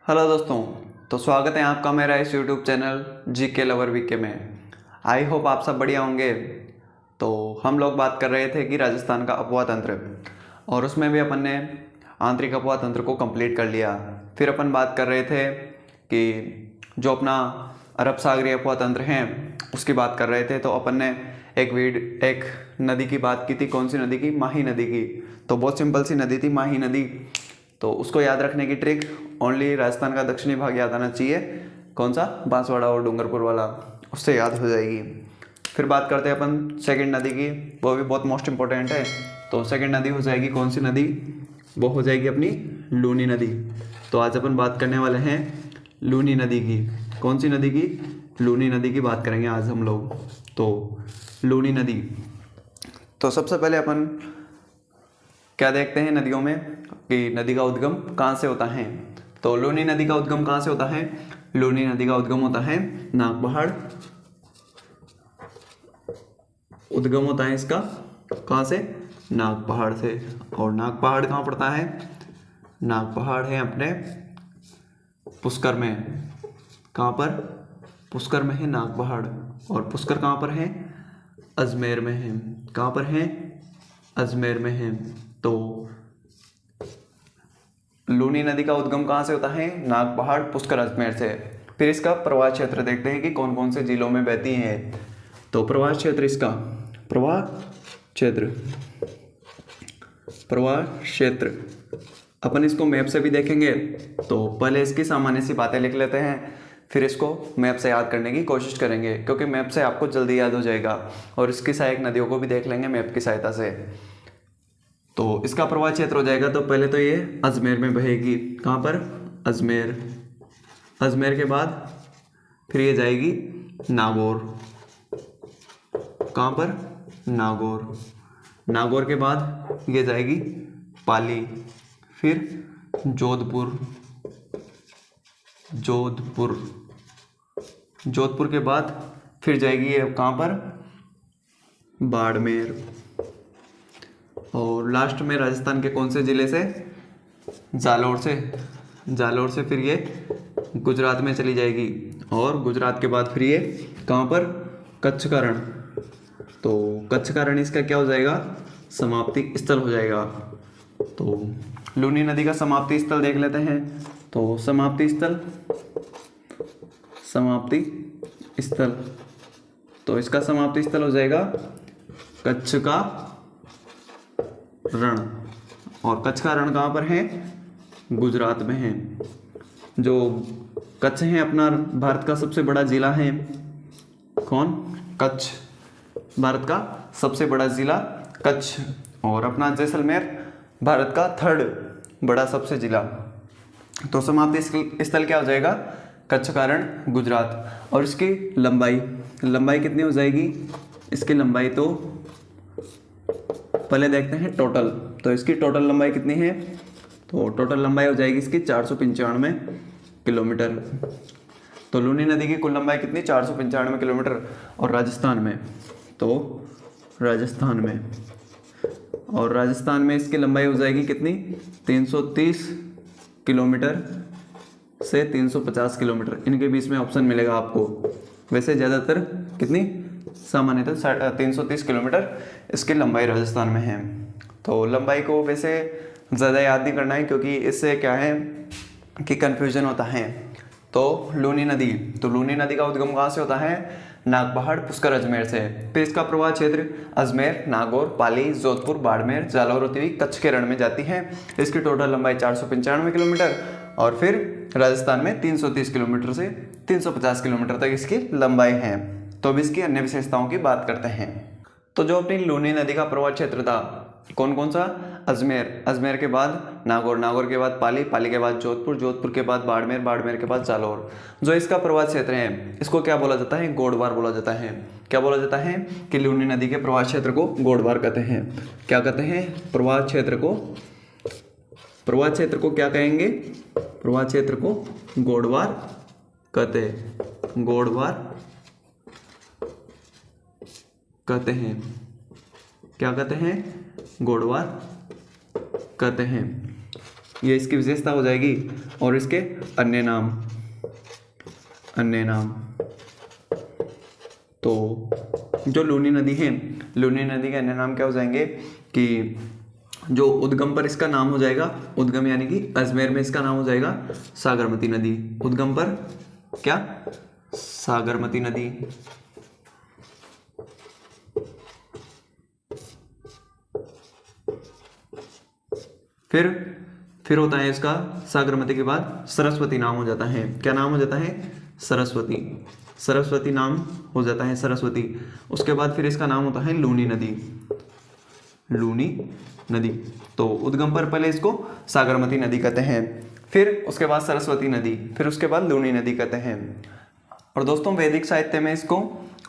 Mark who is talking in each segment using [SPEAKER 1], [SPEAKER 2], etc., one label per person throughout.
[SPEAKER 1] Hello दोस्तों। तो स्वागत है आपका मेरा इस यूट्यूब चैनल जी के लवर वीके में। आई होप आप सब बढ़िया होंगे। तो हम लोग बात कर रहे थे कि राजस्थान का अफवाह तंत्र, और उसमें भी अपन ने आंतरिक अफवाह तंत्र को कंप्लीट कर लिया। फिर अपन बात कर रहे थे कि जो अपना अरब सागरीय अफवाह तंत्र हैं उसकी बात कर रहे थे। तो अपन ने एक नदी की बात की थी। कौन सी नदी की? माही नदी की। तो बहुत सिंपल सी नदी थी माही नदी। तो उसको याद रखने की ट्रिक, ओनली राजस्थान का दक्षिणी भाग याद आना चाहिए। कौन सा? बांसवाड़ा और डूंगरपुर वाला, उससे याद हो जाएगी। फिर बात करते हैं अपन सेकंड नदी की, वो भी बहुत मोस्ट इंपॉर्टेंट है। तो सेकंड नदी हो जाएगी कौन सी नदी? वो हो जाएगी अपनी लूनी नदी। तो आज अपन बात करने वाले हैं लूनी नदी की। कौन सी नदी की? लूनी नदी की बात करेंगे आज हम लोग। तो लूनी नदी, तो सबसे पहले अपन क्या देखते हैं नदियों में कि नदी का उद्गम कहाँ से होता है। तो लूनी नदी का उद्गम कहाँ से होता है? लूनी नदी का उद्गम होता है नागपहाड़। उद्गम होता है इसका कहाँ से? नागपहाड़ से। और नागपहाड़ कहाँ पड़ता है? नागपहाड़ है अपने पुष्कर में। कहाँ पर? पुष्कर में है नागपहाड़। और पुष्कर कहाँ पर है? अजमेर में है। कहाँ पर है? अजमेर में है। तो लूनी नदी का उद्गम कहाँ से होता है? नागपहाड़, पुष्कर, अजमेर से। फिर इसका प्रवाह क्षेत्र देखते हैं कि कौन कौन से जिलों में बहती है। तो प्रवाह क्षेत्र इसका, प्रवाह क्षेत्र, प्रवाह क्षेत्र अपन इसको मैप से भी देखेंगे। तो पहले इसकी सामान्य सी बातें लिख लेते हैं, फिर इसको मैप से याद करने की कोशिश करेंगे, क्योंकि मैप से आपको जल्दी याद हो जाएगा। और इसकी सहायक नदियों को भी देख लेंगे मैप की सहायता से। तो इसका प्रवाह क्षेत्र हो जाएगा, तो पहले तो ये अजमेर में बहेगी। कहाँ पर? अजमेर। अजमेर के बाद फिर ये जाएगी नागौर। कहाँ पर? नागौर। नागौर के बाद ये जाएगी पाली, फिर जोधपुर। जोधपुर। जोधपुर के बाद फिर जाएगी ये कहाँ पर? बाड़मेर। और लास्ट में राजस्थान के कौन से ज़िले से? जालौर से। जालौर से फिर ये गुजरात में चली जाएगी। और गुजरात के बाद फिर ये कहाँ पर? कच्छ का रण। तो कच्छ का रण इसका क्या हो जाएगा? समाप्ति स्थल हो जाएगा। तो लूनी नदी का समाप्ति स्थल देख लेते हैं। तो समाप्ति स्थल, समाप्ति स्थल, तो इसका समाप्ति स्थल हो जाएगा कच्छ का रण। और कच्छ का रण कहाँ पर है? गुजरात में है। जो कच्छ है अपना भारत का सबसे बड़ा जिला है। कौन? कच्छ। भारत का सबसे बड़ा जिला कच्छ। और अपना जैसलमेर भारत का थर्ड बड़ा सबसे जिला। तो समाप्ति स्थल क्या हो जाएगा? कच्छ का रण, गुजरात। और इसकी लंबाई, लंबाई कितनी हो जाएगी? इसकी लंबाई तो पहले देखते हैं टोटल। तो इसकी टोटल लंबाई कितनी है? तो टोटल लंबाई हो जाएगी इसकी 495 किलोमीटर। तो लूनी नदी की कुल लंबाई कितनी? 495 किलोमीटर। और राजस्थान में, तो राजस्थान में, और राजस्थान में इसकी लंबाई हो जाएगी कितनी? 330 किलोमीटर से 350 किलोमीटर, इनके बीच में ऑप्शन मिलेगा आपको। वैसे ज़्यादातर कितनी? सामान्यतः 330 किलोमीटर इसकी लंबाई राजस्थान में है। तो लंबाई को वैसे ज़्यादा याद नहीं करना है, क्योंकि इससे क्या है कि कन्फ्यूजन होता है। तो लूनी नदी, तो लूनी नदी का उद्गम कहाँ से होता है? नागपहाड़, पुष्कर, अजमेर से। फिर इसका प्रवाह क्षेत्र अजमेर, नागौर, पाली, जोधपुर, बाड़मेर, जालौर होती हुई कच्छ के रण में जाती है। इसकी टोटल लंबाई 495 किलोमीटर। और फिर राजस्थान में 330 किलोमीटर से 350 किलोमीटर तक इसकी लंबाई है। तो अब इसकी अन्य विशेषताओं की बात करते हैं। तो जो अपनी लूनी नदी का प्रवाह क्षेत्र था, कौन कौन सा? अजमेर, अजमेर के बाद नागौर, नागौर के बाद पाली, पाली के बाद जोधपुर, जोधपुर के बाद बाड़मेर, बाड़मेर के बाद जालौर। जो इसका प्रवाह क्षेत्र है इसको क्या बोला जाता है? गोडवार बोला जाता है। क्या बोला जाता है? कि लूनी नदी के प्रवाह क्षेत्र को गोडवार कहते हैं। क्या कहते हैं? प्रवाह क्षेत्र को, प्रवाह क्षेत्र को क्या कहेंगे? प्रवाह क्षेत्र को गोडवार कहते हैं। गोडवार कहते हैं। क्या कहते हैं? गोडवार कहते हैं। ये इसकी विशेषता हो जाएगी। और इसके अन्य नाम, अन्य नाम, तो जो लूनी नदी है, लूनी नदी के अन्य नाम क्या हो जाएंगे कि जो उद्गम पर इसका नाम हो जाएगा, उद्गम यानी कि अजमेर में इसका नाम हो जाएगा सागरमती नदी। उद्गम पर क्या, सागरमती नदी। फिर होता है इसका सागरमती के बाद सरस्वती नाम हो जाता है। क्या नाम हो जाता है, सरस्वती। सरस्वती नाम हो जाता है, सरस्वती। उसके बाद फिर इसका नाम होता है लूनी नदी, लूनी नदी। तो उद्गम पर पहले इसको सागरमती नदी कहते हैं, फिर उसके बाद सरस्वती नदी, फिर उसके बाद लूनी नदी कहते हैं। और दोस्तों वैदिक साहित्य में इसको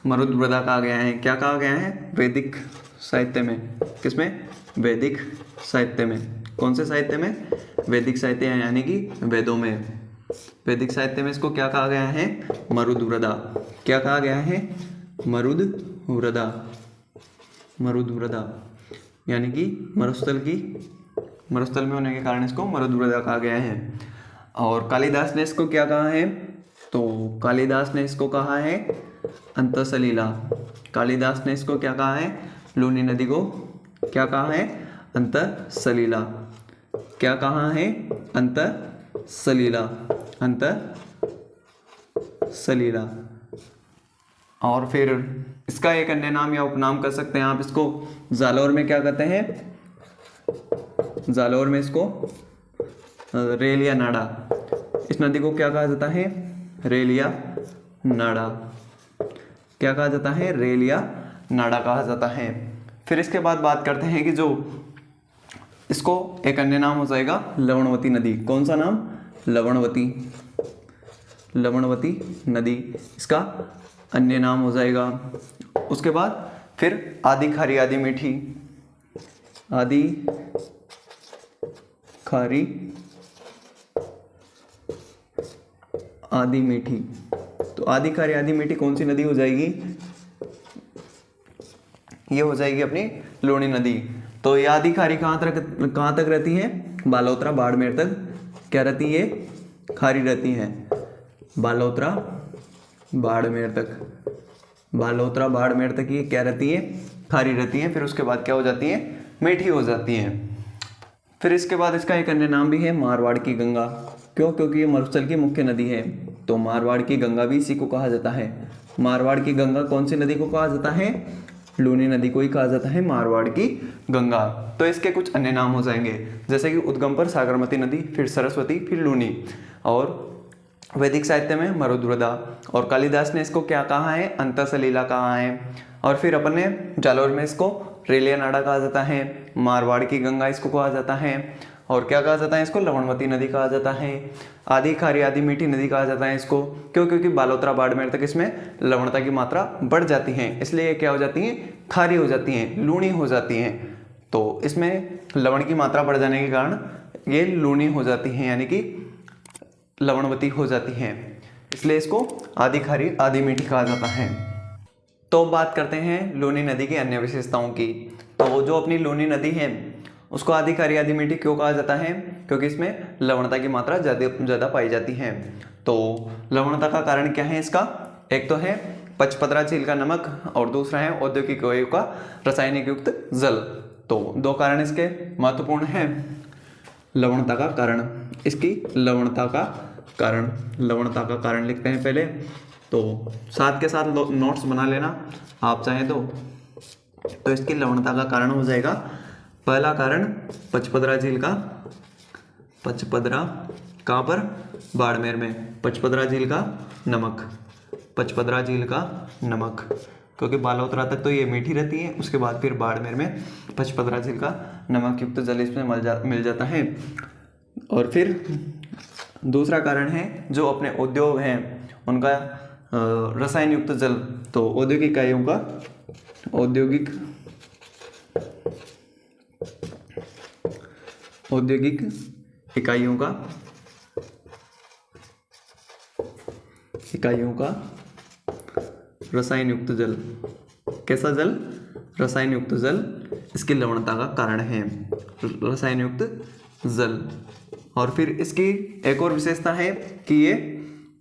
[SPEAKER 1] मरुद्वृदा कहा गया है। क्या कहा गया है, वैदिक साहित्य में। किसमें, वैदिक साहित्य में। कौन से साहित्य में, वैदिक साहित्य यानी कि वेदों में। वैदिक साहित्य में इसको क्या कहा गया है, मरुद्वृदा। क्या कहा गया है, मरुद्वृदा। मरुद्वृदा यानी कि मरुस्थल में होने के कारण इसको मरुद्वृदा कहा गया है। और कालिदास ने इसको क्या कहा है, तो कालिदास ने इसको कहा है अंतसलीला। कालिदास ने इसको क्या कहा है, लूनी नदी को क्या कहा है, अंतसलीला। क्या कहा है, अंतसलीला, अंतसलीला। और फिर इसका एक अन्य नाम या उपनाम कर सकते हैं आप इसको, जालौर में क्या कहते हैं, जालौर में इसको रेलिया नाड़ा। इस नदी को क्या कहा जाता है, रेलिया नाड़ा। क्या कहा जाता है, रेलिया नाड़ा कहा जाता है। फिर इसके बाद बात करते हैं कि जो इसको एक अन्य नाम हो जाएगा लवणवती नदी। कौन सा नाम, लवणवती, लवणवती नदी इसका अन्य नाम हो जाएगा। उसके बाद फिर आदि खारी आदि मीठी, आदि खारी आदि मीठी। तो आदि खारी आदि मीठी कौन सी नदी हो जाएगी, ये हो जाएगी अपनी लूनी नदी। तो ये आदि खारी कहाँ तक रहती है, बालोतरा बाड़मेर तक क्या रहती है, खारी रहती है। बालोतरा बाड़मेर तक, बालोतरा बाड़मेर तक ये क्या रहती है, खारी रहती है। फिर उसके बाद क्या हो जाती है, मीठी हो जाती है। फिर इसके बाद इसका एक अन्य नाम भी है मारवाड़ की गंगा। क्यों, क्योंकि ये मरुस्थल की मुख्य नदी है, तो मारवाड़ की गंगा भी इसी को कहा जाता है। मारवाड़ की गंगा कौन सी नदी को कहा जाता है, लूनी नदी को ही कहा जाता है मारवाड़ की गंगा। तो इसके कुछ अन्य नाम हो जाएंगे, जैसे कि उद्गम पर सागरमती नदी, फिर सरस्वती, फिर लूनी। और वैदिक साहित्य में मरुद्वृदा। और कालिदास ने इसको क्या कहा है, अंतसलीला कहा है। और फिर अपन ने जालौर में इसको रेलिया नाड़ा कहा जाता है, मारवाड़ की गंगा इसको कहा जाता है। और क्या कहा जाता है इसको, लवणवती नदी कहा जाता है। आदि खारी आदि मीठी नदी कहा जाता है इसको। क्यों, क्योंकि बालोतरा बाड़मेर तक इसमें लवणता की मात्रा बढ़ जाती है, इसलिए ये क्या हो जाती है, खारी हो जाती हैं, लूनी हो जाती हैं। तो इसमें लवण की मात्रा बढ़ जाने के कारण ये लूनी हो जाती हैं, यानी कि लवणवती हो जाती हैं, इसलिए इसको आदि खारी आदि मीठी कहा जाता है। तो बात करते हैं लूनी नदी की अन्य विशेषताओं की। तो जो अपनी लूनी नदी है उसको आदि खारी आदि मीठी क्यों कहा जाता है, क्योंकि इसमें लवणता की मात्रा ज़्यादा पाई जाती है। तो लवणता का कारण क्या है इसका, एक तो है पचपदरा झील का नमक और दूसरा है औद्योगिक वायु का रासायनिक युक्त जल। तो दो कारण इसके महत्वपूर्ण हैं। लवणता का कारण, इसकी लवणता का कारण लिखते हैं पहले, तो साथ के साथ नोट्स बना लेना आप चाहें तो इसकी लवणता का कारण हो जाएगा, पहला कारण पचपदरा झील का, पचपदरा कहाँ पर, बाड़मेर में, पचपदरा झील का नमक, पचपदरा झील का नमक, क्योंकि बालोतरा तक तो ये मीठी रहती है, उसके बाद फिर बाड़मेर में पचपदरा झील का नमक युक्त जल इसमें मिल जाता है। और फिर दूसरा कारण है जो अपने उद्योग हैं उनका रसायन युक्त जल। तो औद्योगिक इकाइयों का औद्योगिक इकाइयों का रसायन युक्त जल, कैसा जल, रसायन युक्त जल इसकी लवणता का कारण है, रसायन युक्त जल और फिर इसकी एक और विशेषता है कि ये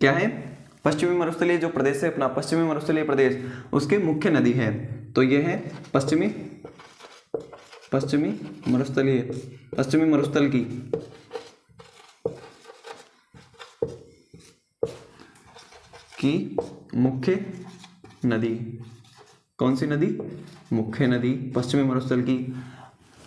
[SPEAKER 1] क्या है, पश्चिमी मरुस्थलीय जो प्रदेश है अपना, पश्चिमी मरुस्थलीय प्रदेश, उसकी मुख्य नदी है। तो ये है पश्चिमी मरुस्थल की मुख्य नदी। कौन सी नदी? मुख्य नदी पश्चिमी मरुस्थल की।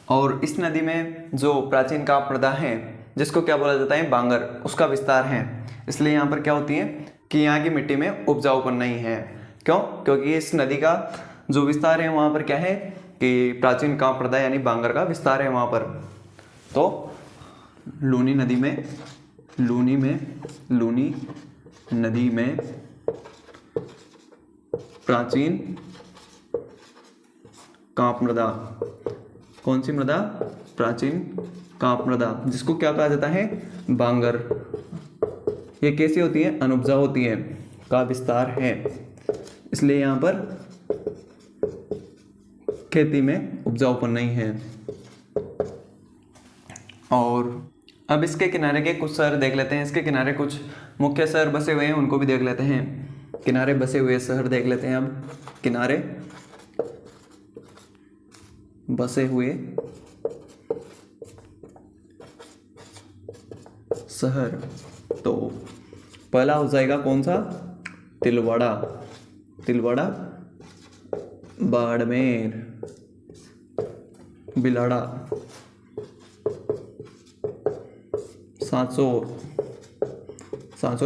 [SPEAKER 1] और इस नदी में जो प्राचीन काव्य है जिसको क्या बोला जाता है, बांगर, उसका विस्तार है। इसलिए यहाँ पर क्या होती है कि यहाँ की मिट्टी में उपजाऊपन नहीं है। क्यों? क्योंकि इस नदी का जो विस्तार है वहाँ पर क्या है कि प्राचीन काव्य यानी बांगर का विस्तार है वहाँ पर। तो लूनी नदी में प्राचीन कांप मृदा। कौन सी मृदा? प्राचीन कांप मृदा, जिसको क्या कहा जाता है, बांगर। ये कैसी होती है? अनुपजाऊ होती है, का विस्तार है, इसलिए यहाँ पर खेती में उपजाऊपन नहीं है। और अब इसके किनारे के कुछ शहर देख लेते हैं। इसके किनारे कुछ मुख्य शहर बसे हुए हैं, उनको भी देख लेते हैं। किनारे बसे हुए शहर देख लेते हैं। अब किनारे बसे हुए शहर, तो पहला हो जाएगा कौन सा? तिलवाड़ा, बाड़मेर, बिलाड़ा, सांचौर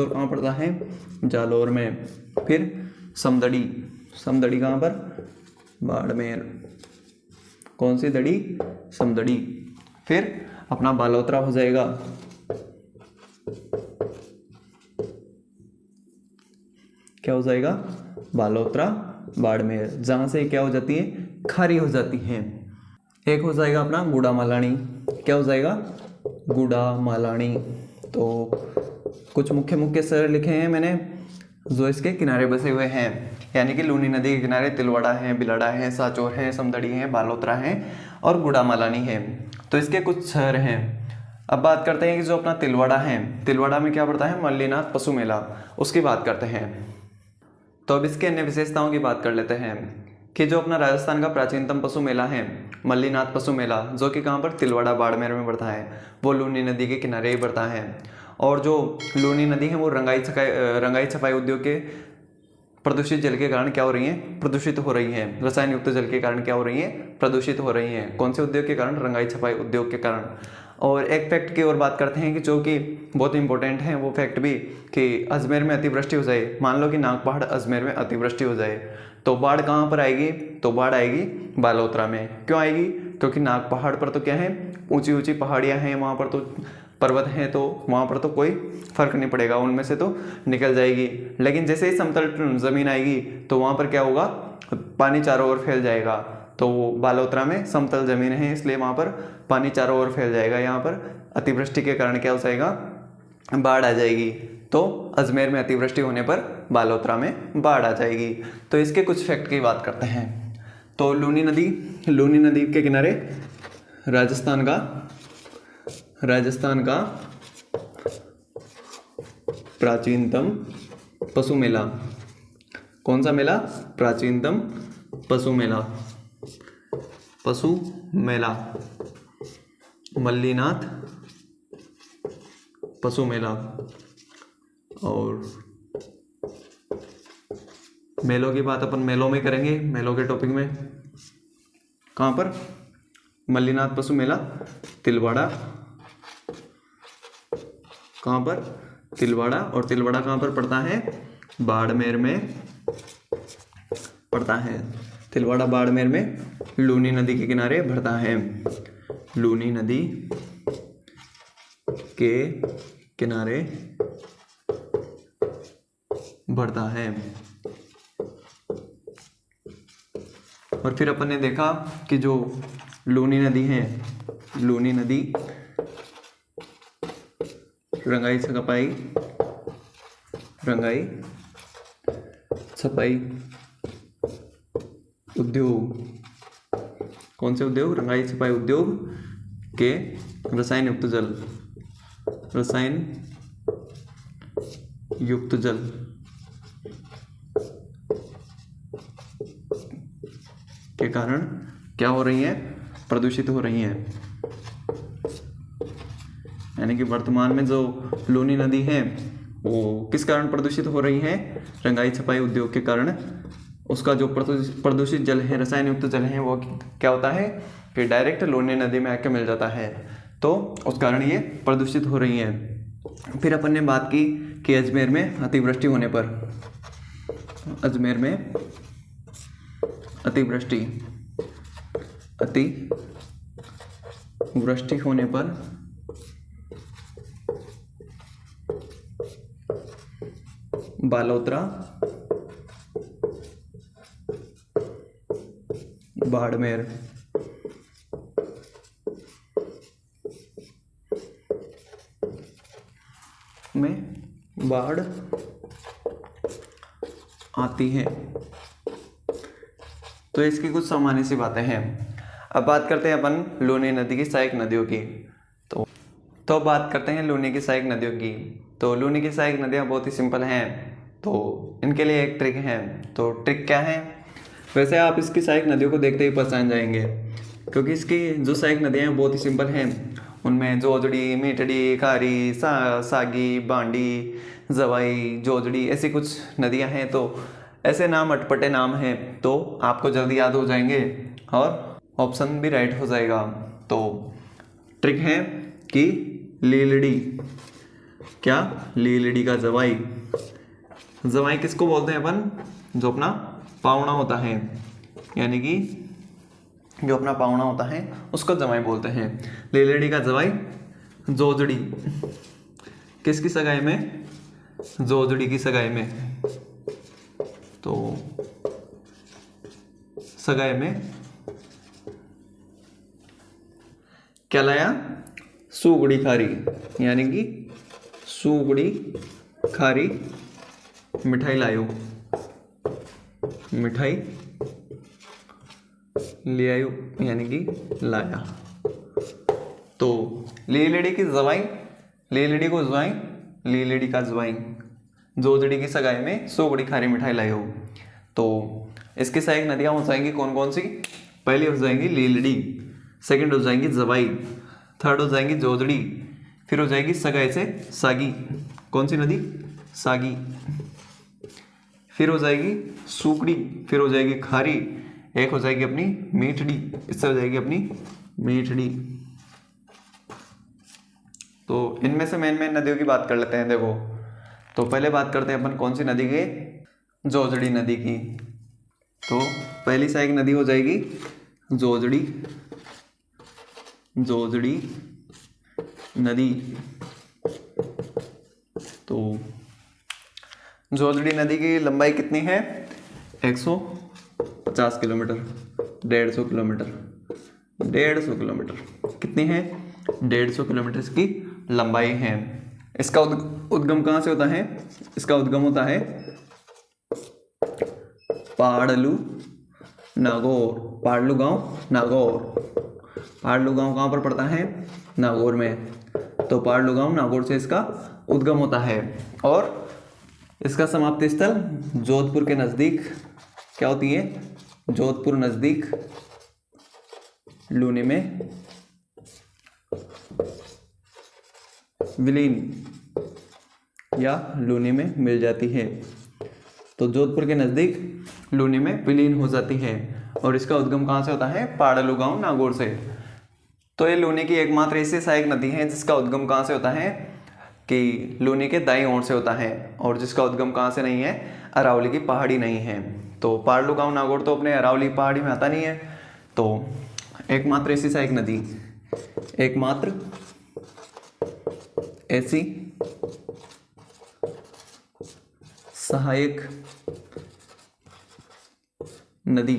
[SPEAKER 1] कहाँ पड़ता है? जालौर में। फिर समदड़ी कहाँ पर? बाड़मेर। कौन सी दड़ी? समदड़ी। फिर अपना बालोतरा हो जाएगा, क्या हो जाएगा? बालोतरा, बाड़मेर, जहाँ से क्या हो जाती है? खारी हो जाती है। एक हो जाएगा अपना गुड़ामालानी। क्या हो जाएगा? गुड़ामालानी। तो कुछ मुख्य शहर लिखे हैं मैंने जो इसके किनारे बसे हुए हैं, यानी कि लूनी नदी के किनारे तिलवाड़ा है, बिलाड़ा है, सांचौर है, समदड़ी है, बालोतरा है और गुड़ामालानी है। तो इसके कुछ शहर हैं। अब बात करते हैं कि जो अपना तिलवाड़ा है, तिलवाड़ा में क्या पड़ता है? मल्लीनाथ पशु मेला, उसकी बात करते हैं। तो अब इसके अन्य विशेषताओं की बात कर लेते हैं कि जो अपना राजस्थान का प्राचीनतम पशु मेला है मल्लीनाथ पशु मेला, जो कि कहाँ पर? तिलवाड़ा, बाड़मेर में पड़ता है, वो लूनी नदी के किनारे ही पड़ता है। और जो लूनी नदी है वो रंगाई छपाई उद्योग के प्रदूषित जल के कारण क्या हो रही है? प्रदूषित हो रही है। रसायन युक्त जल के कारण क्या हो रही है? प्रदूषित हो रही है। कौन से उद्योग के कारण? रंगाई छपाई उद्योग के कारण। और एक फैक्ट की और बात करते हैं कि जो कि बहुत इंपॉर्टेंट है वो फैक्ट भी, कि अजमेर में अतिवृष्टि हो जाए, मान लो कि नागपहाड़ अजमेर में अतिवृष्टि हो जाए, तो बाढ़ कहाँ पर आएगी? तो बाढ़ आएगी बालोतरा में। क्यों आएगी? क्योंकि नागपहाड़ पर तो क्या है? ऊंची ऊंची पहाड़ियाँ हैं, वहाँ पर तो पर्वत हैं, तो वहाँ पर तो कोई फर्क नहीं पड़ेगा, उनमें से तो निकल जाएगी। लेकिन जैसे ही समतल जमीन आएगी तो वहाँ पर क्या होगा? पानी चारों ओर फैल जाएगा। तो बालोतरा में समतल जमीन है, इसलिए वहाँ पर पानी चारों ओर फैल जाएगा। यहाँ पर अतिवृष्टि के कारण क्या हो जाएगा? बाढ़ आ जाएगी। तो अजमेर में अतिवृष्टि होने पर बालोतरा में बाढ़ आ जाएगी। तो इसके कुछ फैक्ट की बात करते हैं। तो लूनी नदी के किनारे राजस्थान का प्राचीनतम पशु मेला। कौन सा मेला? प्राचीनतम पशु मेला मल्लीनाथ पशु मेला। और मेलों की बात अपन मेलों में करेंगे, मेलों के टॉपिक में। कहाँ पर? मल्लीनाथ पशु मेला तिलवाड़ा। कहाँ पर? तिलवाड़ा। और तिलवाड़ा कहाँ पर पड़ता है? बाड़मेर में पड़ता है। तिलवाड़ा बाड़मेर में लूनी नदी के किनारे पड़ता है। लूनी नदी के किनारे बढ़ता है। और फिर अपन ने देखा कि जो लूनी नदी है, लूनी नदी रंगाई छपाई उद्योग। कौन से उद्योग? रंगाई छपाई उद्योग के रसायन युक्त जल रसायन युक्त जल के कारण क्या हो रही है, प्रदूषित हो रही हैं। यानी कि वर्तमान में जो लूनी नदी है वो किस कारण प्रदूषित हो रही है, रंगाई छपाई उद्योग के कारण। उसका जो प्रदूषित जल है, रसायन युक्त जल है, वो क्या होता है कि डायरेक्ट लूनी नदी में आके मिल जाता है, तो उस कारण ये प्रदूषित हो रही है। फिर अपन ने बात की कि अजमेर में अतिवृष्टि होने पर, अजमेर में अतिवृष्टि होने पर बालोतरा, बाड़मेर में बाढ़ आती है। तो इसकी कुछ सामान्य सी बातें हैं। अब बात करते हैं अपन लूनी नदी की सहायक नदियों की। तो बात करते हैं लूनी की सहायक नदियों की। तो लूनी की सहायक नदियाँ बहुत ही सिंपल हैं, तो इनके लिए एक ट्रिक है। तो ट्रिक क्या है, वैसे आप इसकी सहायक नदियों को देखते ही पहचान जाएंगे, क्योंकि इसकी जो सहायक नदियाँ हैं बहुत ही सिंपल हैं। उनमें जोजड़ी, मीठड़ी, खारी, सागी, बांडी, जवाई, जोजड़ी, ऐसी कुछ नदियाँ हैं। तो ऐसे नाम अटपटे नाम हैं, तो आपको जल्दी याद हो जाएंगे और ऑप्शन भी राइट हो जाएगा। तो ट्रिक है कि लीलड़ी, क्या, लीलड़ी का जवाई। जवाई किसको बोलते हैं अपन, जो अपना पावना होता है, यानी कि जो अपना पावना होता है उसको जवाई बोलते हैं। लीलड़ी का जवाई जोजड़ी, किसकी सगाई में, जोजड़ी की सगाई में। तो सगाई में क्या लाया, सूगड़ी खारी, यानी कि सूगड़ी खारी मिठाई लायो, मिठाई ले आयो, यानी कि लाया। तो लीलड़ी की जवाई, लीलड़ी को जवाई, लीलड़ी का जवाई, जोजड़ी की सगाई में सूगड़ी खारी मिठाई लायो। तो इसकी सहायक नदियाँ हो जाएंगी कौन कौन सी, पहली हो जाएंगी लीलड़ी, सेकंड हो जाएंगी जवाई, थर्ड हो जाएंगी जोजड़ी, फिर हो जाएगी सगाई से सागी, कौन सी नदी, सागी, फिर हो जाएगी सूगड़ी, फिर हो जाएगी खारी, एक हो जाएगी अपनी मीठड़ी, इससे हो जाएगी अपनी मीठड़ी। तो इनमें से मेन मेन नदियों की बात कर लेते हैं। देखो, तो पहले बात करते हैं अपन कौन सी नदी की, जोजड़ी नदी की। तो पहली सहायक नदी हो जाएगी जोजड़ी, जोजड़ी नदी। तो जोजड़ी नदी की लंबाई कितनी है, 150 किलोमीटर, 150 किलोमीटर, 150 किलोमीटर, कितनी है, 150 किलोमीटर की लंबाई है। इसका उद्गम कहाँ से होता है, इसका उद्गम होता है पाड़लू नागौर, पाड़लू गांव नागौर। पाड़लू गांव कहाँ पर पड़ता है, नागौर में। तो पाड़लू गांव नागौर से इसका उद्गम होता है, और इसका समाप्ति स्थल जोधपुर के नज़दीक क्या होती है, जोधपुर नज़दीक लूनी में विलीन या लूनी में मिल जाती है। तो जोधपुर के नज़दीक लूनी में विलीन हो जाती है, और इसका उद्गम कहाँ से होता है, पाड़लू गांव नागौर से। तो ये लूनी की एकमात्र ऐसी सहायक नदी है जिसका उद्गम कहाँ से होता है, कि लूनी के दाईं ओर से होता है, और जिसका उद्गम कहाँ से नहीं है, अरावली की पहाड़ी नहीं है। तो पाड़लू गांव नागौर तो अपने अरावली पहाड़ी में आता नहीं है। तो एकमात्र ऐसी सहायक नदी, एकमात्र ऐसी सहायक नदी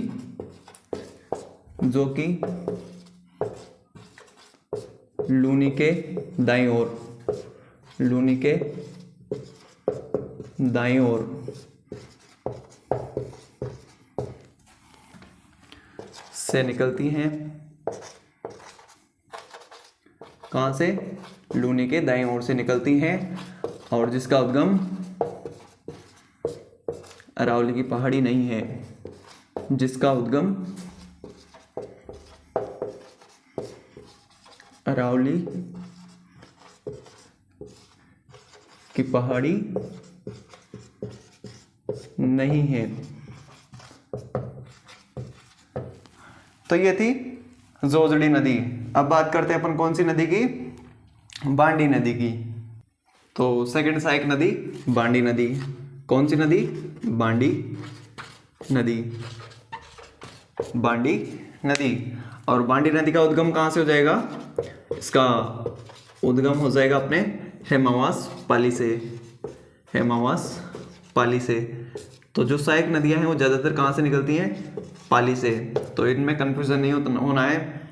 [SPEAKER 1] जो कि लूनी के दाईं ओर, लूनी के दाईं ओर से निकलती हैं, कहाँ से, लूनी के दाईं ओर से निकलती हैं और जिसका उद्गम अरावली की पहाड़ी नहीं है, जिसका उद्गम अरावली की पहाड़ी नहीं है। तो ये थी जोजड़ी नदी। अब बात करते हैं अपन कौन सी नदी की, बांडी नदी की। तो सेकंड सहायक नदी बांडी नदी। कौन सी नदी, बांडी नदी, बांडी नदी। और बांडी नदी का उद्गम कहाँ से हो जाएगा, इसका उद्गम हो जाएगा अपने हेमावास पाली से, हेमावास पाली से। तो जो सहायक नदियां हैं वो ज़्यादातर कहाँ से निकलती हैं, पाली से। तो इनमें कन्फ्यूज़न नहीं होना है,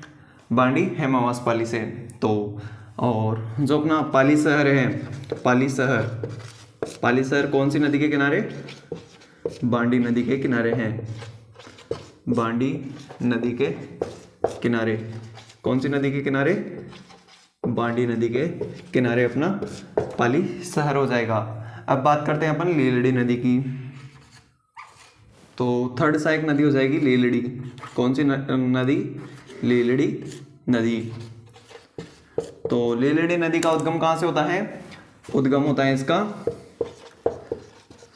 [SPEAKER 1] बांडी हेमावास पाली से। तो और जो अपना पाली शहर है, पाली शहर कौन सी नदी के किनारे, बांडी नदी के किनारे हैं, बांडी नदी के किनारे। कौन सी नदी के किनारे, बांडी नदी के किनारे अपना पाली शहर हो जाएगा। अब बात करते हैं अपन लीलड़ी नदी की। तो थर्ड सहायक नदी हो जाएगी लीलड़ी। कौन सी नदी, लीलड़ी नदी। तो लीलड़ी नदी का उद्गम कहाँ से होता है, उद्गम होता है इसका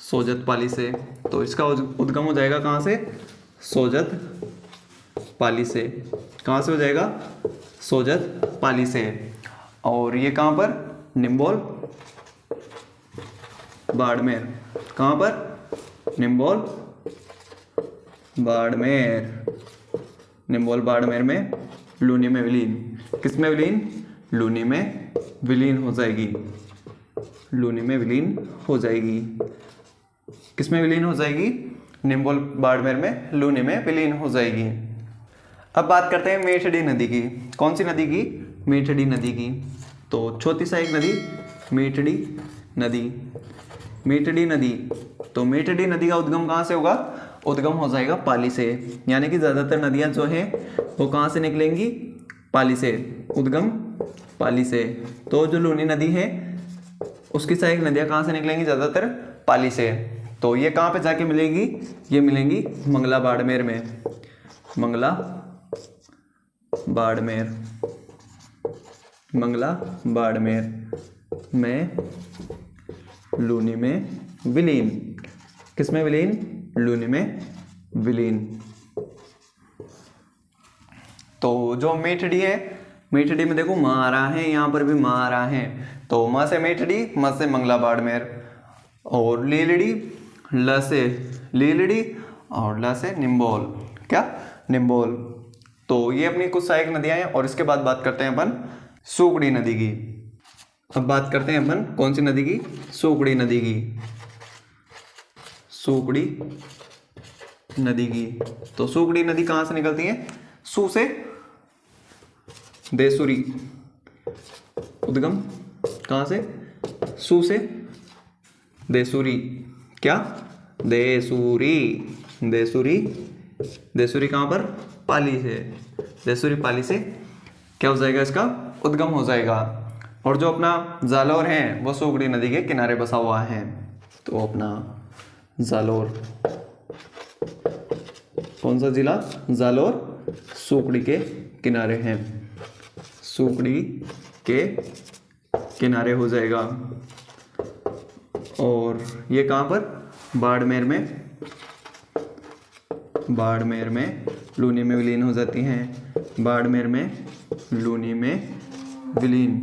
[SPEAKER 1] सोजत पाली से। तो इसका उद्गम हो जाएगा कहाँ से, सोजत पाली से। कहाँ से हो जाएगा, सोजत पाली से। और ये कहाँ पर, निम्बोल बाड़मेर। कहाँ पर, निम्बोल बाड़मेर, निम्बोल बाड़मेर में लूनी में विलीन। किस में विलीन, लूनी में विलीन हो जाएगी, लूनी में विलीन हो जाएगी। किस में विलीन हो जाएगी, निम्बोल बाड़मेर में लूनी में विलीन हो जाएगी। अब बात करते हैं मेठड़ी नदी की। कौन सी नदी की, मेठड़ी नदी की। तो चौथी सहायक नदी मेठड़ी नदी, मेठड़ी नदी। तो मेठड़ी नदी का उद्गम कहाँ से होगा, उद्गम हो जाएगा पाली से। यानी कि ज़्यादातर नदियाँ जो हैं वो कहाँ से निकलेंगी, पाली से, उद्गम पाली से। तो जो लूनी नदी है उसकी सहायक नदियाँ कहाँ से निकलेंगी, ज़्यादातर पाली से। तो ये कहाँ पे जाके मिलेगी, ये मिलेंगी मंगला बाड़मेर में, मंगला बाड़मेर, मंगला बाड़मेर में लूनी में विलीन। किस में विलीन, लूनी में विलीन। तो जो मेठड़ी है, मेठड़ी में देखो माँ आ रहा है, यहाँ पर भी माँ आ रहा है। तो माँ से मेठड़ी, माँ से मंगला बाड़मेर। और लीलड़ी, ल से लीलड़ी और ल से निम्बोल। क्या, निम्बोल। तो ये अपनी कुछ सहायक नदियाँ हैं। और इसके बाद बात करते हैं अपन सूकड़ी नदी की। अब बात करते हैं अपन कौन सी नदी की, सूकड़ी नदी की, सूकड़ी नदी की। तो सूकड़ी नदी कहाँ से निकलती है, सू से देसुरी, उद्गम कहाँ से, सू से देसुरी। क्या, देसुरी, देसुरी, देसुरी कहाँ पर, पाली से, देसुरी पाली से क्या हो जाएगा, इसका उद्गम हो जाएगा। और जो अपना जालौर है वो सूकड़ी नदी के किनारे बसा हुआ है। तो अपना जालौर, कौन सा जिला, जालौर सूकड़ी के किनारे हैं, सूकड़ी के किनारे हो जाएगा। और ये कहाँ पर, बाड़मेर में, बाड़मेर में लूनी में विलीन हो जाती हैं, बाड़मेर में लूनी में विलीन।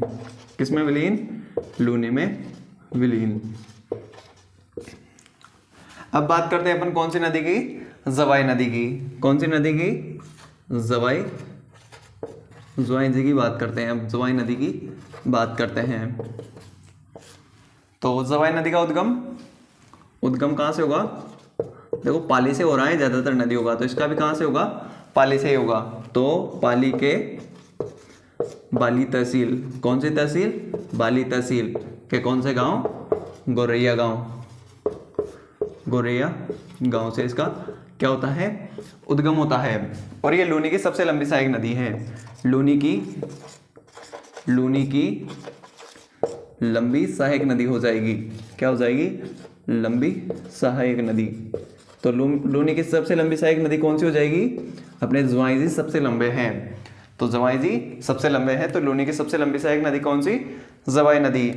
[SPEAKER 1] किस में विलीन, लूनी में विलीन। अब बात करते हैं अपन कौन सी नदी की, जवाई नदी की। कौन सी नदी की, जवाई, जवाई नदी की बात करते हैं। अब जवाई नदी की बात करते हैं। तो जवाई नदी का उद्गम कहाँ से होगा, देखो पाली से हो रहा है ज़्यादातर नदी होगा, तो इसका भी कहाँ से होगा, पाली से ही होगा। तो पाली के बाली तहसील, कौन सी तहसील, बाली तहसील के कौन से गांव, गोरैया गांव, गोरैया गांव से इसका क्या होता है, उद्गम होता है। और ये लूनी की सबसे लंबी सहायक नदी है। लूनी की लंबी सहायक नदी हो जाएगी। क्या हो जाएगी? लंबी सहायक नदी। तो लूनी की सबसे लंबी सहायक नदी कौन सी हो जाएगी? अपने जवाई जी सबसे लंबे हैं, तो जवाई जी सबसे लंबे हैं, तो लूनी की सबसे लंबी सहायक नदी कौन सी? जवाई नदी।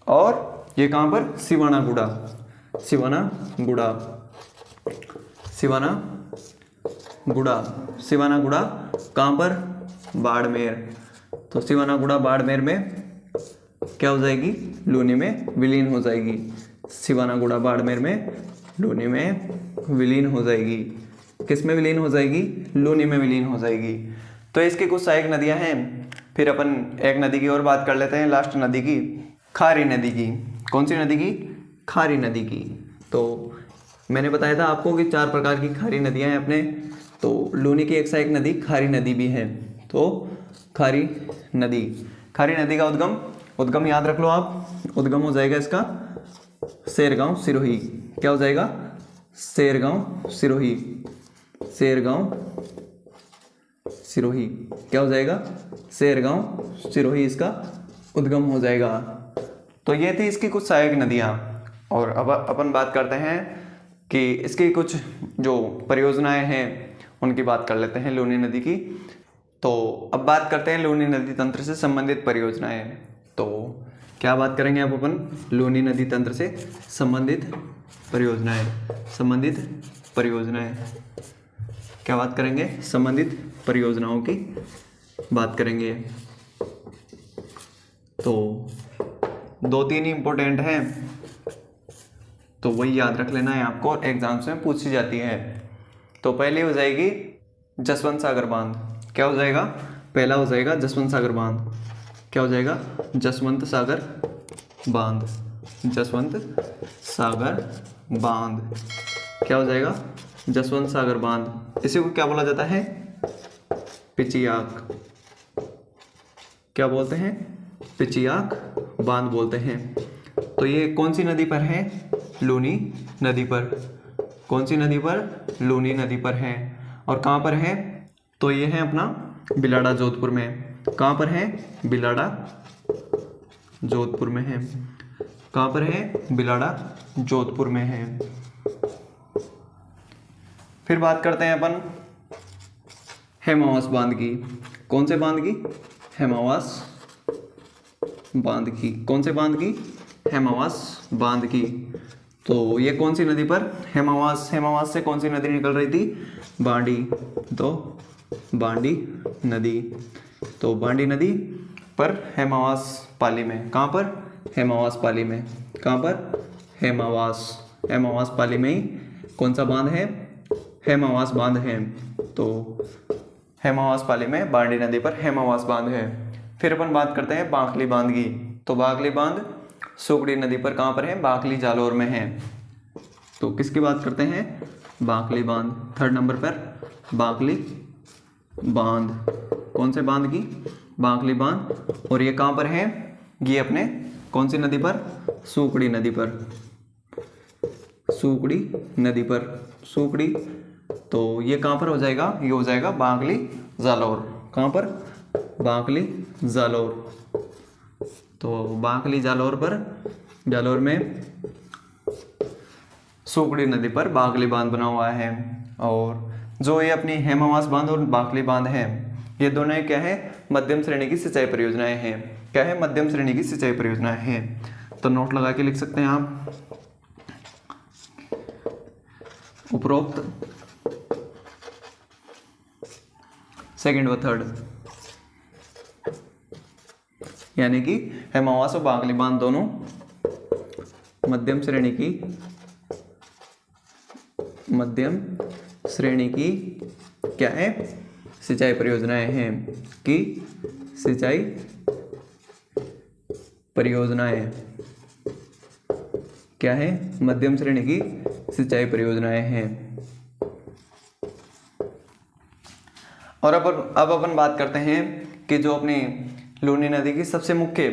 [SPEAKER 1] और ये कहाँ पर? सिवानागुड़ा। सिवानागुड़ा, सिवानागुड़ा, सिवानागुड़ा कहाँ पर? बाड़मेर। तो सिवानागुड़ा बाड़मेर में क्या हो जाएगी? लूनी में विलीन हो जाएगी। सिवानागुड़ा बाड़मेर में लूनी में विलीन हो जाएगी। किस में विलीन हो जाएगी? लूनी में विलीन हो जाएगी। तो इसकी कुछ सहायक नदियां हैं। फिर अपन एक नदी की और बात कर लेते हैं, लास्ट नदी की, खारी नदी की। कौन सी नदी की? खारी नदी की। तो मैंने बताया था आपको कि 4 प्रकार की खारी नदियां हैं अपने, तो लूनी की एक सहायक नदी खारी नदी भी है। तो खारी नदी, खारी नदी का उद्गम याद रख लो आप। उद्गम हो जाएगा इसका शेरगांव सिरोही। क्या हो जाएगा? शेरगांव सिरोही। शेरगांव सिरोही क्या हो जाएगा? शेरगांव सिरोही इसका उद्गम हो जाएगा। तो ये थी इसकी कुछ सहायक नदियाँ। और अब अपन बात करते हैं कि इसकी कुछ जो परियोजनाएं हैं उनकी बात कर लेते हैं लूनी नदी की। तो अब बात करते हैं लूनी नदी तंत्र से संबंधित परियोजनाएं। तो क्या बात करेंगे अब अपन? लूनी नदी तंत्र से संबंधित परियोजनाएं क्या बात करेंगे? संबंधित परियोजनाओं की बात करेंगे। तो 2-3 ही इंपॉर्टेंट हैं, तो वही याद रख लेना है आपको, एग्जाम्स में पूछी जाती है। तो पहली हो जाएगी जसवंत सागर बांध। क्या हो जाएगा? पहला हो जाएगा जसवंत सागर बांध। क्या हो जाएगा? जसवंत सागर बांध। जसवंत सागर बांध क्या हो जाएगा? जसवंत सागर बांध। इसी को क्या बोला जाता है? पिचियाक। क्या बोलते हैं? पिचियाक बांध बोलते हैं। तो ये कौन सी नदी पर है? लूनी नदी पर। कौन सी नदी पर? लूनी नदी पर है। और कहाँ पर है? तो ये है अपना बिलाड़ा जोधपुर में। कहाँ पर है? बिलाड़ा जोधपुर में है। कहाँ पर है? बिलाड़ा जोधपुर में है। फिर बात करते हैं अपन हेमावास बांध की। कौन से बांध की? हेमावास बांध की। कौन से बांध की? हेमावास बांध की। तो ये कौन सी नदी पर? हेमावास से कौन सी नदी निकल रही थी? बांडी। तो बांडी नदी। तो बांडी नदी पर हेमावास पाली में। कहाँ पर? हेमावास पाली में। कहाँ पर? हेमावास पाली में ही कौन सा बांध है? हेमावास बांध है। तो हेमावास पाली में बांडी नदी पर हेमावास बांध है। फिर अपन बात करते हैं बांकली बांध की। तो बांकली बांध सुगड़ी नदी पर कहाँ पर है? बांकली जालौर में है। तो किसकी बात करते हैं? बांकली बांध। 3rd नंबर पर बांकली बांध। कौन से बांध की? बांकली बांध। और ये कहाँ पर है? ये अपने कौन सी नदी पर? सुगड़ी नदी पर। सुगड़ी नदी पर। सुगड़ी। तो ये कहाँ पर हो जाएगा? ये हो जाएगा बांकली जालौर। कहाँ पर? बांकली जालौर। तो बांकली जालौर पर, जालौर में सुगड़ी नदी पर बांकली बांध बना हुआ है। और जो ये अपनी हेमावास बांध और बांकली बांध है, ये दोनों क्या है? मध्यम श्रेणी की सिंचाई परियोजनाएं हैं। क्या है? मध्यम श्रेणी की सिंचाई परियोजनाएं हैं। तो नोट लगा के लिख सकते हैं आप। उपरोक्त 2nd व 3rd, यानी कि हेमावास और बांकली बांध दोनों मध्यम श्रेणी की क्या है? सिंचाई परियोजनाएं हैं। कि सिंचाई परियोजनाएं क्या है? मध्यम श्रेणी की सिंचाई परियोजनाएं हैं। और अब अपन बात करते हैं कि जो अपनी लूनी नदी की सबसे मुख्य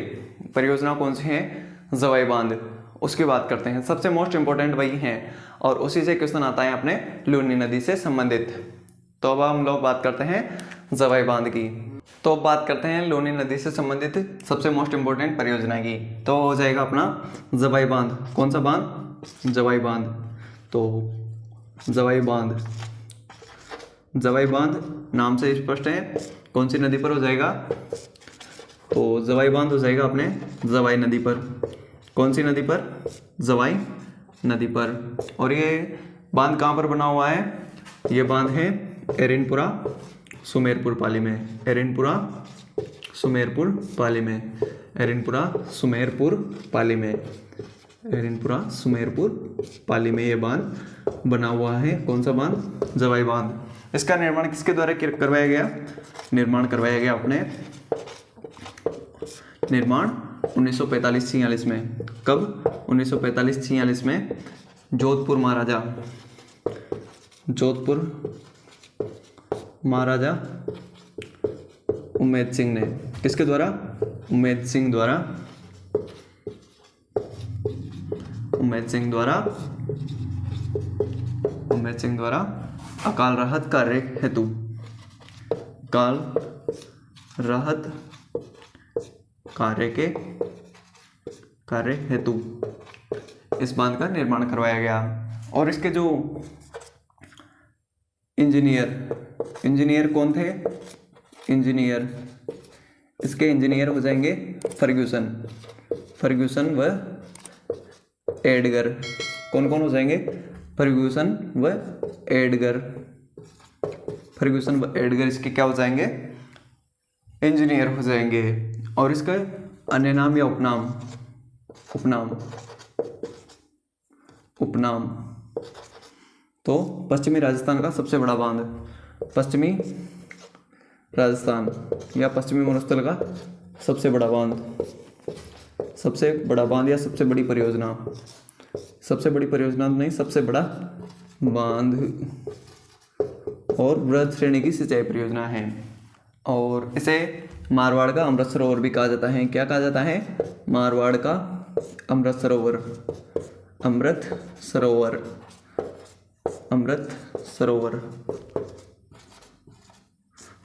[SPEAKER 1] परियोजना कौन सी है? जवाई बांध। उसकी बात करते हैं। सबसे मोस्ट इंपॉर्टेंट वही है और उसी से क्वेश्चन आता है अपने लूनी नदी से संबंधित। तो अब हम लोग बात करते हैं जवाई बांध की। तो अब बात करते हैं लूनी नदी से संबंधित सबसे मोस्ट इम्पोर्टेंट परियोजना की। तो हो जाएगा अपना जवाई बांध। कौन सा बांध? जवाई बांध। तो जवाई बांध, जवाई बांध नाम से स्पष्ट है कौन सी नदी पर हो जाएगा? तो जवाई बांध हो जाएगा अपने जवाई नदी पर। कौन सी नदी पर? जवाई नदी पर। और ये बांध कहाँ पर बना हुआ है? ये बांध है एरिनपुरा सुमेरपुर पाली में। एरिनपुरा सुमेरपुर पाली में। एरिनपुरा सुमेरपुर पाली में। एरिनपुरा सुमेरपुर पाली में ये बांध बना हुआ है। कौन सा बांध? जवाई बांध। इसका निर्माण किसके द्वारा करवाया गया? निर्माण करवाया गया अपने निर्माण 1945-46 में। कब? 1945-46 में जोधपुर महाराजा उम्मेद सिंह ने। किसके द्वारा? उम्मेद सिंह द्वारा अकाल राहत कार्य हेतु इस बांध का निर्माण करवाया गया। और इसके जो इंजीनियर कौन थे? इसके इंजीनियर हो जाएंगे फर्ग्यूसन व एडगर। कौन कौन हो जाएंगे? फर्ग्यूसन व एडगर इसके क्या हो जाएंगे? इंजीनियर हो जाएंगे। और इसका अन्य नाम या उपनाम तो पश्चिमी राजस्थान का सबसे बड़ा बांध, पश्चिमी राजस्थान या पश्चिमी मरुस्थल का सबसे बड़ा बांध या सबसे बड़ी परियोजना नहीं, सबसे बड़ा बांध और वृहद श्रेणी की सिंचाई परियोजना है। और इसे मारवाड़ का अमृत सरोवर भी कहा जाता है। क्या कहा जाता है? मारवाड़ का अमृत सरोवर।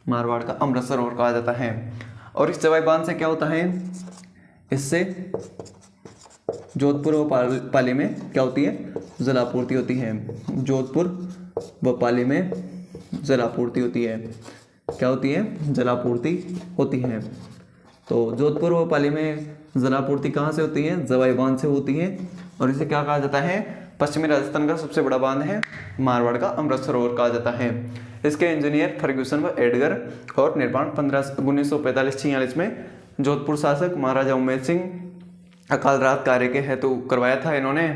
[SPEAKER 1] मारवाड़ का अमृत सरोवर कहा जाता है। और इस जवाई बांध से क्या होता है? इससे जोधपुर व पाली में क्या होती है? जलापूर्ति होती है। जोधपुर व पाली में जलापूर्ति होती है। क्या होती है? जलापूर्ति होती है। तो जोधपुर व पाली में जलापूर्ति कहाँ से होती है? जवाई बांध से होती है। और इसे क्या कहा जाता है? पश्चिमी राजस्थान का सबसे बड़ा बांध है मारवाड़ का अमृत सरोवर कहा जाता है। इसके इंजीनियर फर्ग्यूसन व एडगर और निर्माण 1945-46 में जोधपुर शासक महाराजा उम्मेद सिंह अकाल राहत कार्य के हेतु करवाया था इन्होंने।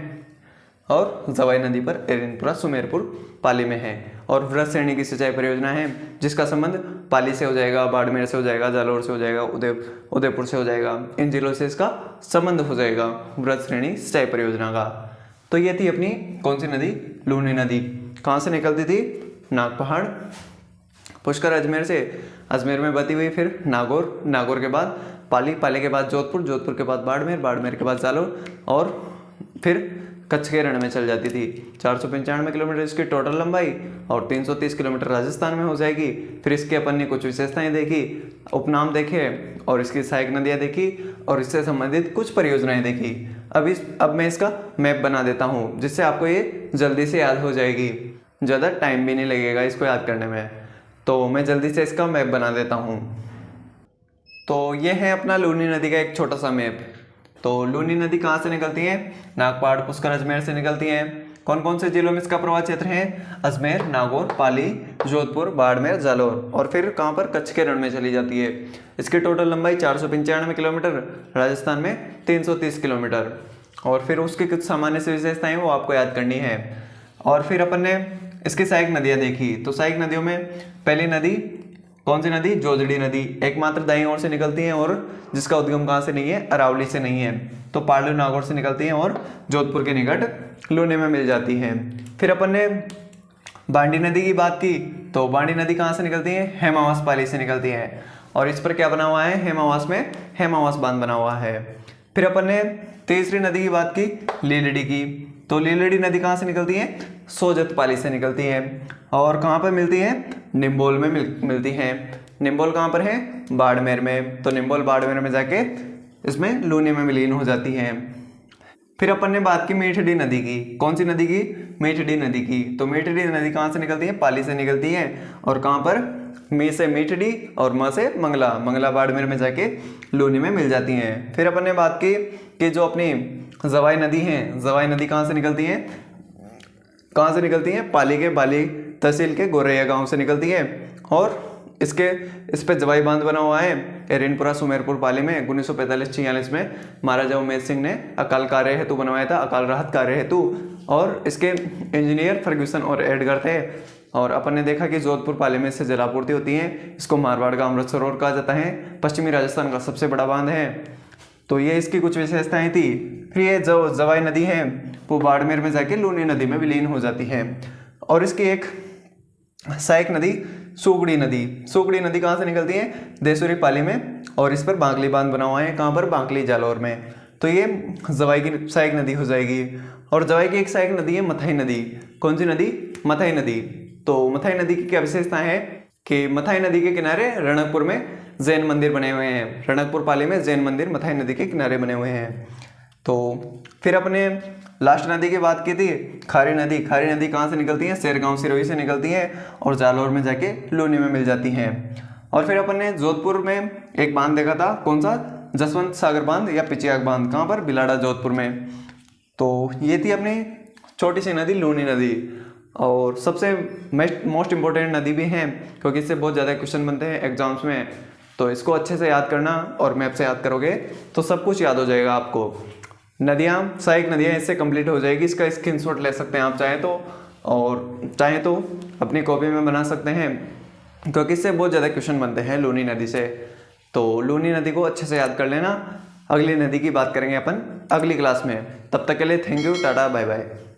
[SPEAKER 1] और जवाई नदी पर एरिनपुरा सुमेरपुर पाली में है। और वृहद श्रेणी की सिंचाई परियोजना है जिसका संबंध पाली से हो जाएगा, बाड़मेर से हो जाएगा, जालौर से हो जाएगा, उदयपुर से हो जाएगा। इन जिलों से इसका संबंध हो जाएगा वृहद श्रेणी सिंचाई परियोजना का। तो ये थी अपनी कौन सी नदी? लूनी नदी। कहाँ से निकलती थी? नागपहाड़, पुष्कर अजमेर से, अजमेर में बहती हुई फिर नागौर के बाद पाली के बाद जोधपुर के बाद बाड़मेर के बाद जालौर और फिर कच्छ के रण में चल जाती थी। 495 किलोमीटर इसकी टोटल लंबाई और 330 किलोमीटर राजस्थान में हो जाएगी। फिर इसके अपन ने कुछ विशेषताएं देखी, उपनाम देखे और इसकी सहायक नदियाँ देखी और इससे संबंधित कुछ परियोजनाएं देखी। अब मैं इसका मैप बना देता हूँ जिससे आपको ये जल्दी से याद हो जाएगी, ज़्यादा टाइम भी नहीं लगेगा इसको याद करने में। तो मैं जल्दी से इसका मैप बना देता हूँ। तो ये है अपना लूनी नदी का एक छोटा सा मैप। तो लूनी नदी कहाँ से निकलती है? नागपाड़, पुष्कर, अजमेर से निकलती है। कौन कौन से जिलों में इसका प्रवाह क्षेत्र है? अजमेर, नागौर, पाली, जोधपुर, बाड़मेर, जालौर और फिर कहाँ पर? कच्छ के रण में चली जाती है। इसकी टोटल लंबाई 495 किलोमीटर, राजस्थान में 330 किलोमीटर। और फिर उसकी कुछ सामान्य से विशेषताएं वो आपको याद करनी है। और फिर अपन ने इसकी सहायक नदियाँ देखी। तो सहायक नदियों में पहली नदी कौन सी नदी? जोजड़ी नदी, एकमात्र दाईं ओर से निकलती है और जिसका उद्गम कहाँ से नहीं है? अरावली से नहीं है। तो पाली नागौर से निकलती है और जोधपुर के निकट लूनी में मिल जाती है। फिर अपन ने बांडी नदी की बात की। तो बांडी नदी कहाँ से निकलती है? हेमावास पाली से निकलती है। और इस पर क्या बना हुआ है? हेमावास में हेमावास बांध बना हुआ है। फिर अपन ने तीसरी नदी की बात की, लीलड़ी की। तो लीलड़ी नदी कहाँ से निकलती है? सोजत पाली से निकलती है। और कहाँ पर मिलती है? निम्बोल में मिलती है। निम्बोल कहाँ पर है? बाड़मेर में। तो निम्बोल बाड़मेर में जाके इसमें लूनी में विलीन हो जाती है। फिर अपन ने बात की मीठड़ी नदी की। कौन सी नदी की? मीठड़ी नदी की। तो मीठड़ी नदी कहाँ से निकलती है? पाली से निकलती है। और कहाँ पर? मी से मीठड़ी और म से मंगला। मंगला बाड़मेर में जाके लूनी में मिल जाती हैं। फिर अपन ने बात की कि जो अपनी जवाई नदी है, जवाई नदी कहाँ से निकलती है? कहाँ से निकलती है? पाली के बाली तहसील के गोरैया गांव से निकलती है। और इस पे जवाई बांध बना हुआ है एरिनपुरा सुमेरपुर पाली में 1945-46 में महाराजा उमेद सिंह ने अकाल कार्य हेतु बनवाया था, अकाल राहत कार्य हेतु। और इसके इंजीनियर फर्ग्यूसन और एडगर थे। और अपन ने देखा कि जोधपुर पाली में इससे जलापूर्ति होती है। इसको मारवाड़ का अमृत सरोवर कहा जाता है, पश्चिमी राजस्थान का सबसे बड़ा बांध है। तो ये इसकी कुछ विशेषताएं थी। फिर ये जो जवाई नदी है वो बाड़मेर में जाके लूनी नदी में विलीन हो जाती है। और इसकी एक सहायक नदी सुगड़ी नदी। सुगड़ी नदी कहाँ से निकलती है? देसूरी पाली में। और इस पर बांकली बांध बना हुआ है। कहाँ पर? बांकली जालौर में। तो ये जवाई की सहायक नदी हो जाएगी। और जवाई की एक सहायक नदी है मथाई नदी। कौन सी नदी? मथाई नदी। तो मथाई नदी की क्या विशेषता है कि मथाई नदी के किनारे रणकपुर में जैन मंदिर बने हुए हैं। रणकपुर पाली में जैन मंदिर मथाई नदी के किनारे बने हुए हैं। तो फिर अपने लास्ट नदी की बात की थी खारी नदी। खारी नदी कहाँ से निकलती है? शेरगांव सिरोही से निकलती है और जालौर में जाके लूनी में मिल जाती हैं। और फिर अपन ने जोधपुर में एक बांध देखा था। कौन सा? जसवंत सागर बांध या पिचियाग बांध। कहाँ पर? बिलाड़ा जोधपुर में। तो ये थी अपनी छोटी सी नदी लूनी नदी। और सबसे मोस्ट इम्पोर्टेंट नदी भी है क्योंकि इससे बहुत ज़्यादा क्वेश्चन बनते हैं एग्जाम्स में। तो इसको अच्छे से याद करना और मैप से याद करोगे तो सब कुछ याद हो जाएगा आपको। नदियाँ, सहायक नदियाँ इससे कंप्लीट हो जाएगी। इसका स्क्रीनशॉट ले सकते हैं आप चाहें तो, और चाहें तो अपनी कॉपी में बना सकते हैं क्योंकि इससे बहुत ज़्यादा क्वेश्चन बनते हैं लूनी नदी से। तो लूनी नदी को अच्छे से याद कर लेना। अगली नदी की बात करेंगे अपन अगली क्लास में। तब तक के लिए thank you, tata, bye bye.